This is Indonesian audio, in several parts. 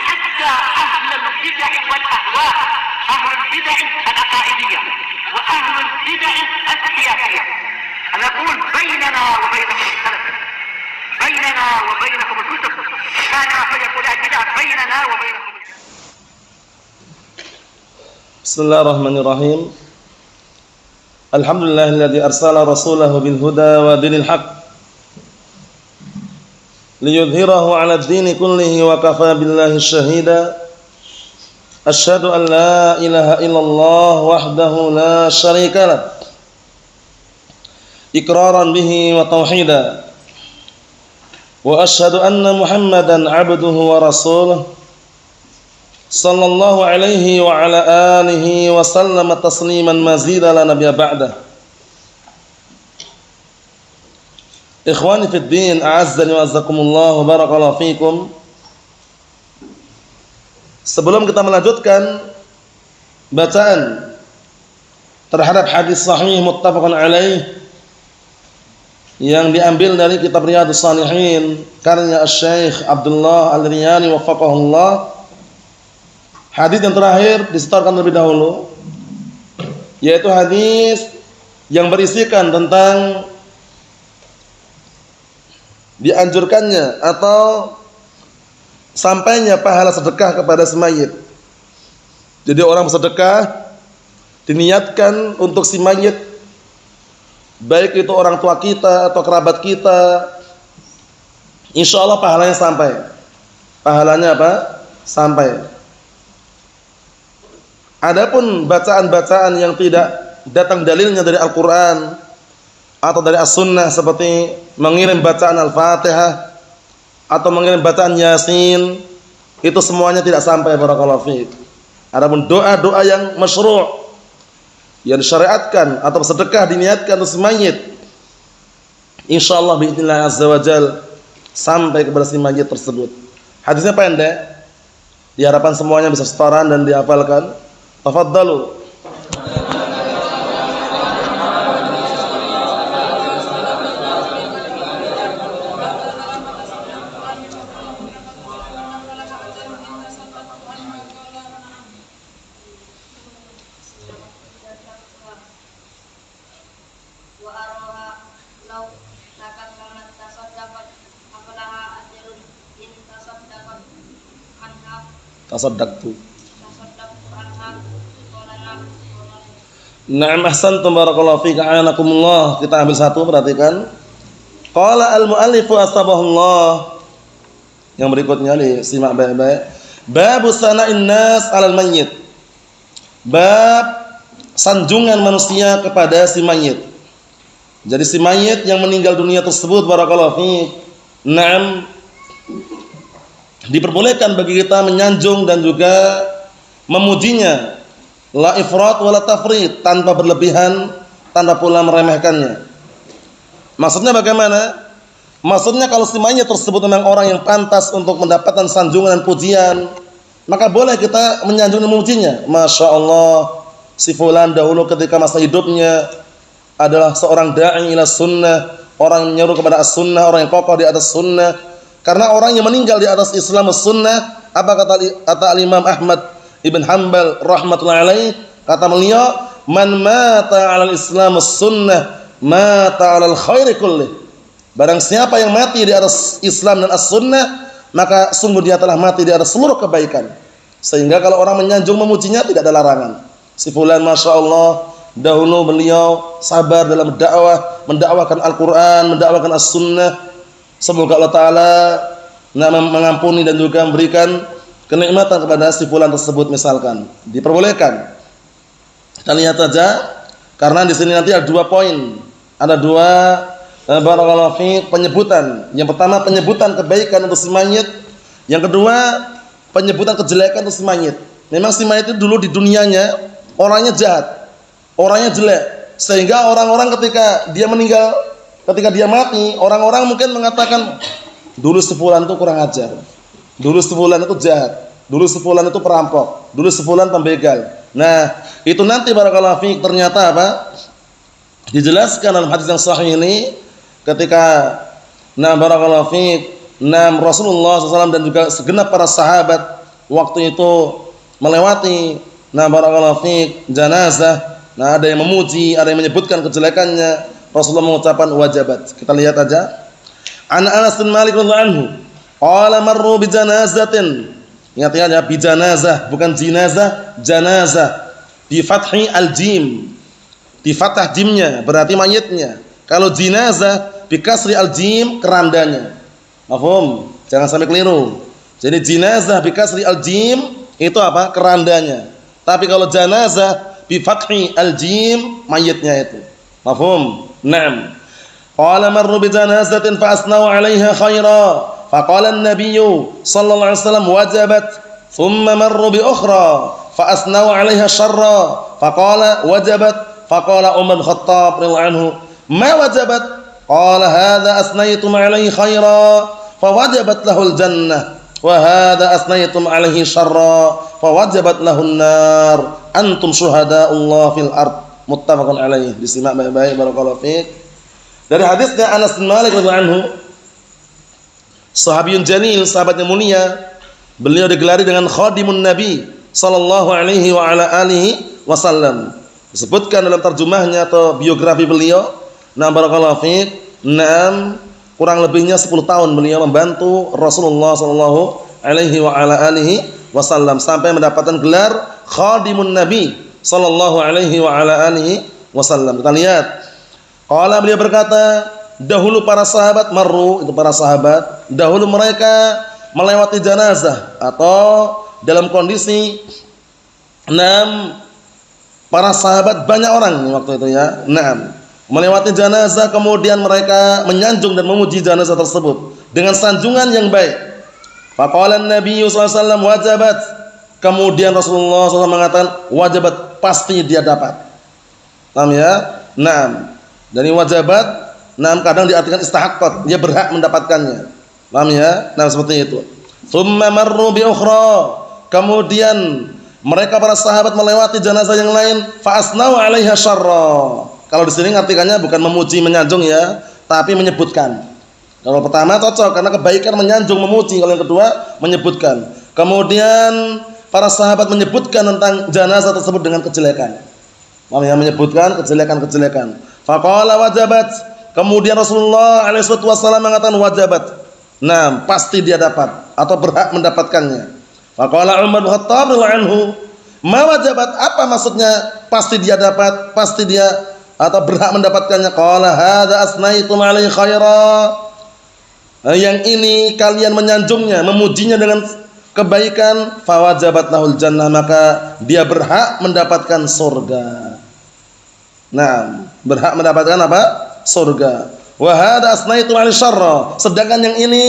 حتى أهل البدع والأهواء، أهل البدع العقائدية وأهل البدع السياسية. أنا أقول بيننا وبينكم السلف، بيننا وبينكم الكتب، كان فيقول البدع بيننا وبينكم. بسم الله الرحمن الرحيم. الحمد لله الذي أرسل رسوله بالهدى ودين الحق ليظهره على الدين كله وكفى بالله شهيدا. أشهد أن لا إله إلا الله وحده لا شريك له إقرارا به وتوحيدا، وأشهد أن محمدا عبده ورسوله صلى الله عليه وعلى آله وسلم تسليما مزيدا لا نبي بعده. Ikhwani fid din, a'azzani wa azzakumullah, barakallahu fikum. Sebelum kita melanjutkan bacaan terhadap hadis sahih muttafaqun alaih yang diambil dari kitab Riyadhus Shalihin karya Syekh Abdullah Al-Riyani waffaqahullah, hadis yang terakhir disetorkan terlebih dahulu, yaitu hadis yang berisikan tentang dianjurkannya atau sampainya pahala sedekah kepada si mayit. Jadi orang bersedekah diniatkan untuk si mayit, baik itu orang tua kita atau kerabat kita, insya Allah pahalanya sampai. Pahalanya apa? Sampai. Adapun bacaan-bacaan yang tidak datang dalilnya dari Al-Quran atau dari As-Sunnah, seperti mengirim bacaan Al-Fatihah atau mengirim bacaan Yasin, itu semuanya tidak sampai, barakallahu fiik. Adapun doa-doa yang masyru', yang disyariatkan atau sedekah diniatkan untuk mayit, insyaallah biidznillah azza wajal sampai kepada si mayit tersebut. Hadisnya pendek, diharapkan semuanya bisa setoran dan dihafalkan. Tafaddalu. Tasaddaqtu. Na'am, ahsantum, barakallahu fiik, a'anakumullah. Kita ambil satu, perhatikan. Qala al-mu'allifu asbahullah. Yang berikutnya disimak baik-baik. Bab sana'in nas 'alal mayyit. Bab sanjungan manusia kepada si mayit. Jadi si mayit yang meninggal dunia tersebut, barakallahu fiik, na'am, diperbolehkan bagi kita menyanjung dan juga memujinya, la ifrat wala tafrit, tanpa berlebihan, tanpa pula meremehkannya. Maksudnya bagaimana? Maksudnya kalau si mayit tersebut memang orang yang pantas untuk mendapatkan sanjungan dan pujian, maka boleh kita menyanjung dan memujinya. Masya Allah, si fulan dahulu ketika masa hidupnya adalah seorang da'i ila sunnah, orang yang menyeru kepada as-sunnah, orang yang kokoh di atas sunnah. Karena orang yang meninggal di atas Islam sunnah, apa kata Imam Ahmad Ibn Hanbal rahmatullahi alaih, kata beliau, man mata 'alal Islam sunnah mata 'alal khairi kulli. Barang siapa yang mati di atas Islam dan as-sunnah, maka sungguh dia telah mati di atas seluruh kebaikan. Sehingga kalau orang menyanjung memujinya tidak ada larangan. Si fulan masya Allah dahulu beliau sabar dalam dakwah, mendakwahkan Al-Quran, mendakwahkan as-sunnah. Semoga Allah Ta'ala mengampuni dan juga memberikan kenikmatan kepada si fulan tersebut, misalkan. Diperbolehkan. Kita lihat saja, karena di sini nanti ada 2 poin. Ada 2 barakallahu fiik penyebutan. Yang pertama penyebutan kebaikan untuk si mayit. Yang kedua penyebutan kejelekan untuk si mayit. Memang si mayit itu dulu di dunianya orangnya jahat, orangnya jelek, sehingga orang-orang ketika dia meninggal, ketika dia mati, orang-orang mungkin mengatakan dulu si fulan itu kurang ajar, dulu si fulan itu jahat, dulu si fulan itu perampok, dulu si fulan pembegal. Nah, itu nanti barakallahu fiik ternyata apa? Dijelaskan dalam hadis yang sahih ini ketika barakallahu fiik Rasulullah SAW dan juga segenap para sahabat waktu itu melewati barakallahu fiik janazah. Ada yang memuji, ada yang menyebutkan kejelekannya. Rasulullah mengucapkan wajabat. Kita lihat aja. An Anas bin Malik radhiyallahu anhu, qala marru bi janazatin. Ingat ya, bi janazah, bukan jinazah, janazah. Bi fathi al-jim. Di fathah jimnya, berarti mayitnya. Kalau jinazah bi kasri al-jim, kerandanya. Mafhum? Jangan sampai keliru. Jadi jinazah bi kasri al-jim itu apa? Kerandanya. Tapi kalau janazah bi fathi al-jim, mayitnya itu. Mafhum? Naam. Qala marru bi janazatin fa asnau 'alaiha khaira. Faqala an-nabiy sallallahu alaihi wasallam wajabat. Thumma marru bi ukhra fa asnau 'alaiha syarra. Faqala wajabat. Faqala Umar bin Khattab radhiyallahu anhu, ma wajabat? Qala hadza asnaytum 'alaihi khaira fa wajabat lahul jannah. Wa hadza asnaytum 'alaihi syarra fa wajabat lahun nar. Antum syuhada'ullah fil ard. Muttafaqun alaih. Disimak baik-baik barakallahu fiik. Dari hadisnya Anas bin Malik radhiyallahu anhu, sahabiyun jalil, sahabat yang mulia, beliau digelari dengan khadimun Nabi sallallahu alaihi wa ala alihi wasallam. Disebutkan dalam terjemahnya atau biografi beliau, barakallahu fiik, kurang lebihnya 10 tahun beliau membantu Rasulullah sallallahu alaihi wa ala alihi wasallam sampai mendapatkan gelar khadimun Nabi sallallahu alaihi wa ala alihi wasallam. Kita lihat. Qala, beliau berkata, dahulu para sahabat marru, itu para sahabat, dahulu mereka melewati janazah atau dalam kondisi para sahabat banyak orang waktu itu ya. Melewati janazah, kemudian mereka menyanjung dan memuji janazah tersebut dengan sanjungan yang baik. Faqala an-nabiy sallallahu alaihi wasallam wajabat. Kemudian Rasulullah SAW mengatakan wajabat, pasti dia dapat. Paham ya? Dari wajabat, kadang diartikan istahaqqat, dia berhak mendapatkannya. Paham ya? Seperti itu. Tsumma marru bi ukhra. Kemudian mereka para sahabat melewati jenazah yang lain, fa asnau 'alaiha syarra. Kalau di sini artikannya bukan memuji menyanjung ya, tapi menyebutkan. Kalau pertama cocok karena kebaikan menyanjung memuji, kalau yang kedua menyebutkan. Kemudian para sahabat menyebutkan tentang jenazah tersebut dengan kejelekan. Paham ya? Menyebutkan kejelekan-kejelekan. Faqala wajabat. Kemudian Rasulullah alaihi wasallam mengatakan wajabat. Pasti dia dapat atau berhak mendapatkannya. Faqala Umar bin Khattab radhiyallahu anhu, ma wajabat? Apa maksudnya pasti dia dapat, pasti dia atau berhak mendapatkannya? Qala hadza asnaitum 'alaihi khaira. Yang ini kalian menyanjungnya, memujinya dengan kebaikan, fa wajabat lahul jannah, maka dia berhak mendapatkan surga. Berhak mendapatkan apa? Surga. Wa hadza asnaitum 'alaihi syarra. Sedangkan yang ini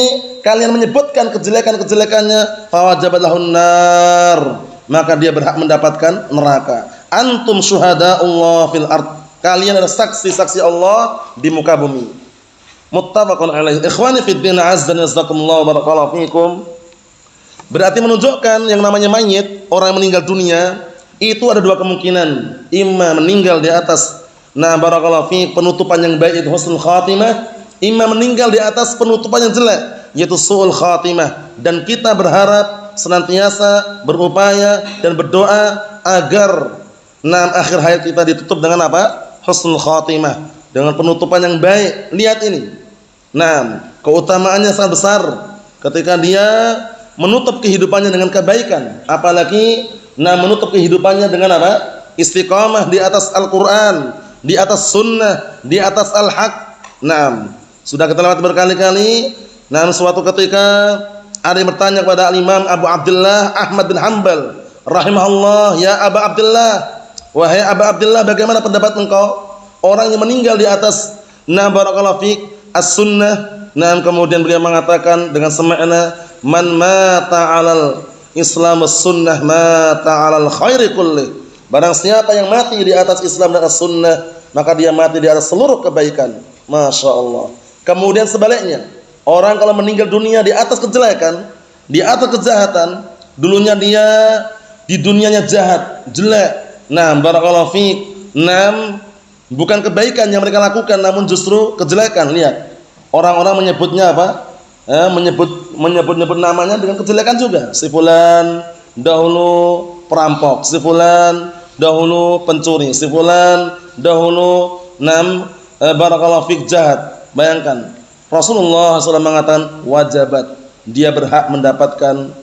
kalian menyebutkan kejelekan-kejelekannya, fa wajabat lahun nar, maka dia berhak mendapatkan neraka. Antum syuhada'ullah fil ard. Kalian adalah saksi-saksi Allah di muka bumi. Muttafaqun alaih. Ikhwani fid din, azza wa jazakumullah wa barakallahu fikum. Berarti menunjukkan yang namanya mayit, orang yang meninggal dunia, itu ada dua kemungkinan. Imma meninggal di atas barakallahu fiik, penutupan yang baik, itu husnul khatimah. Imma meninggal di atas penutupan yang jelek, yaitu su'ul khatimah. Dan kita berharap senantiasa berupaya dan berdoa agar akhir hayat kita ditutup dengan apa? Husnul khatimah, dengan penutupan yang baik. Lihat ini. Keutamaannya sangat besar ketika dia menutup kehidupannya dengan kebaikan, apalagi menutup kehidupannya dengan apa? Istiqamah di atas Al-Qur'an, di atas sunnah, di atas al-haq. Sudah kita lewat berkali-kali. Suatu ketika ada yang bertanya kepada Imam Abu Abdullah Ahmad bin Hanbal rahimahullah, ya Abu Abdullah, wahai Abu Abdullah, bagaimana pendapat engkau orang yang meninggal di atas barakallahu fiik as-sunnah? Kemudian beliau mengatakan dengan semakna, man mata 'alal Islam was-sunnah mata 'alal khairi kulli. Barang siapa yang mati di atas Islam dan as-sunnah, maka dia mati di atas seluruh kebaikan. Masya Allah. Kemudian sebaliknya, orang kalau meninggal dunia di atas kejelekan, di atas kejahatan, dulunya dia di dunianya jahat, jelek. Barakallahu fiik. Bukan kebaikan yang mereka lakukan, namun justru kejelekan. Lihat, orang-orang menyebutnya apa? menyebut namanya dengan kejelekan juga. Si fulan dahulu perampok, si fulan dahulu pencuri, si fulan dahulu barakallahu fik jahat. Bayangkan Rasulullah SAW mengatakan wajabat, dia berhak mendapatkan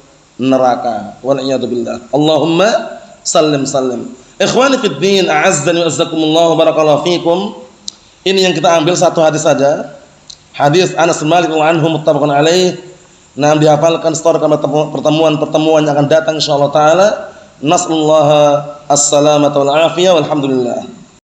neraka. Wal'iyadzubillah. Allahumma sallim sallim. Ikhwani fid din, a'azzani wa azzakumullah, barakallahu fikum. Ini yang kita ambil satu hadis saja. Hadis Anas bin Malik radhiyallahu anhu muttafaqun alaih. Nah, dihafalkan setor pertemuan-pertemuan yang akan datang insyaallah taala. Nasallahu as-salamata wal afiyah walhamdulillah.